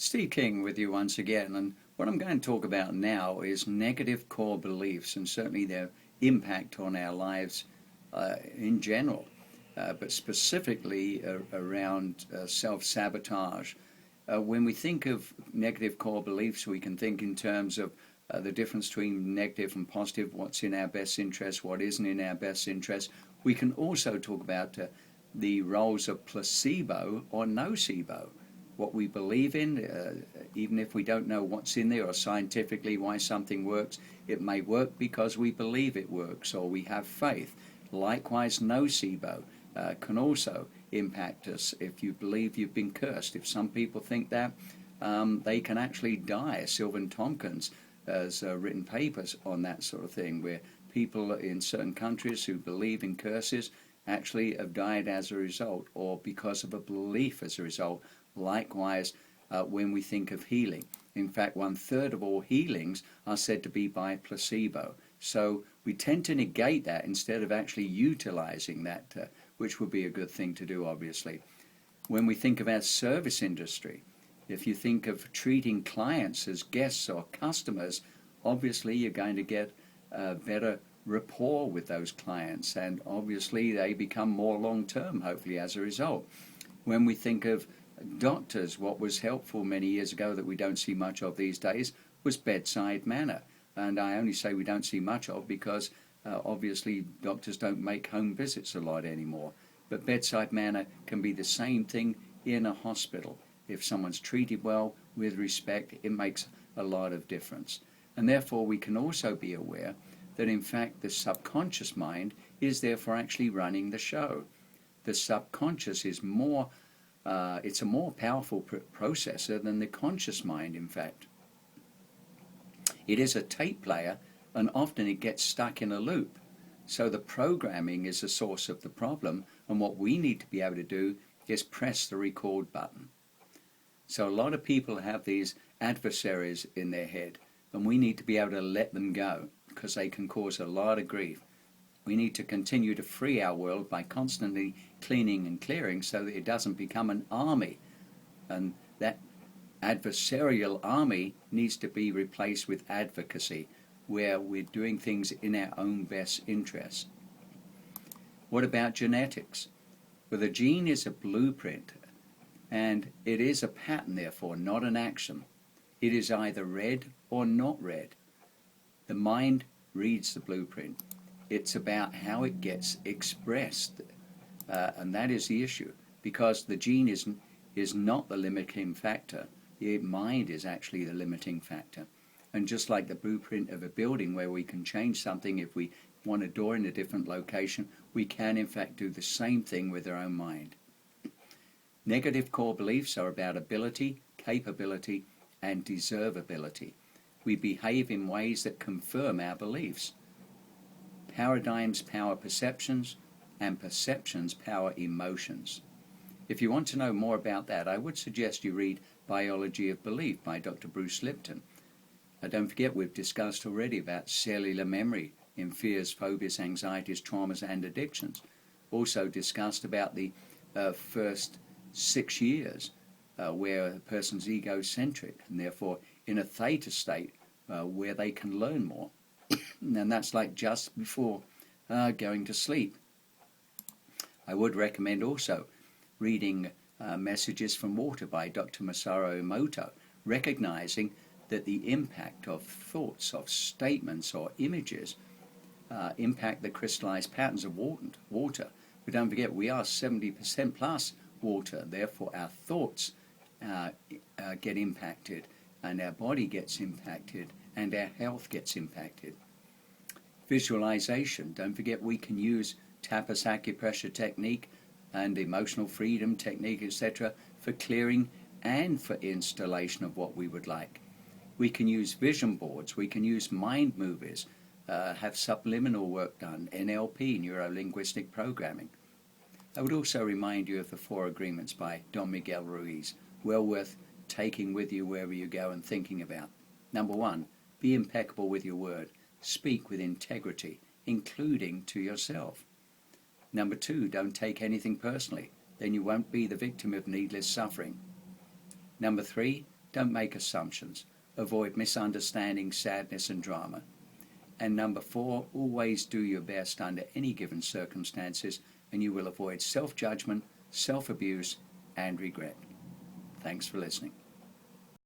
Steve King with you once again, and what I'm going to talk about now is negative core beliefs and certainly their impact on our lives in general, but specifically around self-sabotage. When we think of negative core beliefs, we can think in terms of the difference between negative and positive, what's in our best interest, what isn't in our best interest. We can also talk about the roles of placebo or nocebo, what we believe in, even if we don't know what's in there or scientifically why something works. It may work because we believe it works or we have faith. Likewise, nocebo can also impact us if you believe you've been cursed. If some people think that, they can actually die. Sylvan Tompkins has written papers on that sort of thing, where people in certain countries who believe in curses actually have died as a result or because of a belief as a result. Likewise, when we think of healing. In fact, 1/3 of all healings are said to be by placebo. So we tend to negate that instead of actually utilizing that, which would be a good thing to do, obviously. When we think of our service industry, if you think of treating clients as guests or customers, obviously you're going to get a better rapport with those clients, and obviously they become more long-term, hopefully, as a result. When we think of doctors, what was helpful many years ago that we don't see much of these days was bedside manner. And I only say we don't see much of because obviously doctors don't make home visits a lot anymore. But bedside manner can be the same thing in a hospital. If someone's treated well, with respect, it makes a lot of difference. And therefore we can also be aware that in fact the subconscious mind is therefore actually running the show. The subconscious is more it's a more powerful processor than the conscious mind, in fact. It is a tape player, and often it gets stuck in a loop. So the programming is the source of the problem, and what we need to be able to do is press the record button. So a lot of people have these adversaries in their head, and we need to be able to let them go, because they can cause a lot of grief. We need to continue to free our world by constantly cleaning and clearing so that it doesn't become an army. And that adversarial army needs to be replaced with advocacy, where we're doing things in our own best interest. What about genetics? Well, the gene is a blueprint, and it is a pattern, therefore, not an action. It is either read or not read. The mind reads the blueprint. It's about how it gets expressed, and that is the issue, because the gene is not the limiting factor. The mind is actually the limiting factor. And just like the blueprint of a building where we can change something if we want a door in a different location, we can in fact do the same thing with our own mind. Negative core beliefs are about ability, capability, and deservability. We behave in ways that confirm our beliefs. Paradigms power perceptions, and perceptions power emotions. If you want to know more about that, I would suggest you read Biology of Belief by Dr. Bruce Lipton. Don't forget, we've discussed already about cellular memory in fears, phobias, anxieties, traumas, and addictions. Also discussed about the first 6 years where a person's egocentric and therefore in a theta state where they can learn more. And that's like just before going to sleep. I would recommend also reading Messages from Water by Dr. Masaru Emoto, recognizing that the impact of thoughts, of statements or images impact the crystallized patterns of water. But don't forget, we are 70% plus water, therefore our thoughts get impacted, and our body gets impacted, and our health gets impacted. Visualization. Don't forget, we can use tapas acupressure technique and emotional freedom technique, etc., for clearing and for installation of what we would like. We can use vision boards, we can use mind movies, have subliminal work done, NLP, neuro-linguistic programming. I would also remind you of the 4 Agreements by Don Miguel Ruiz, well worth taking with you wherever you go and thinking about. Number 1, be impeccable with your word. Speak with integrity, including to yourself. Number 2, don't take anything personally. Then you won't be the victim of needless suffering. Number 3, Don't make assumptions. Avoid misunderstanding, sadness, and drama. And number 4, always do your best under any given circumstances, and you will avoid self-judgment, self-abuse, and regret. Thanks for listening.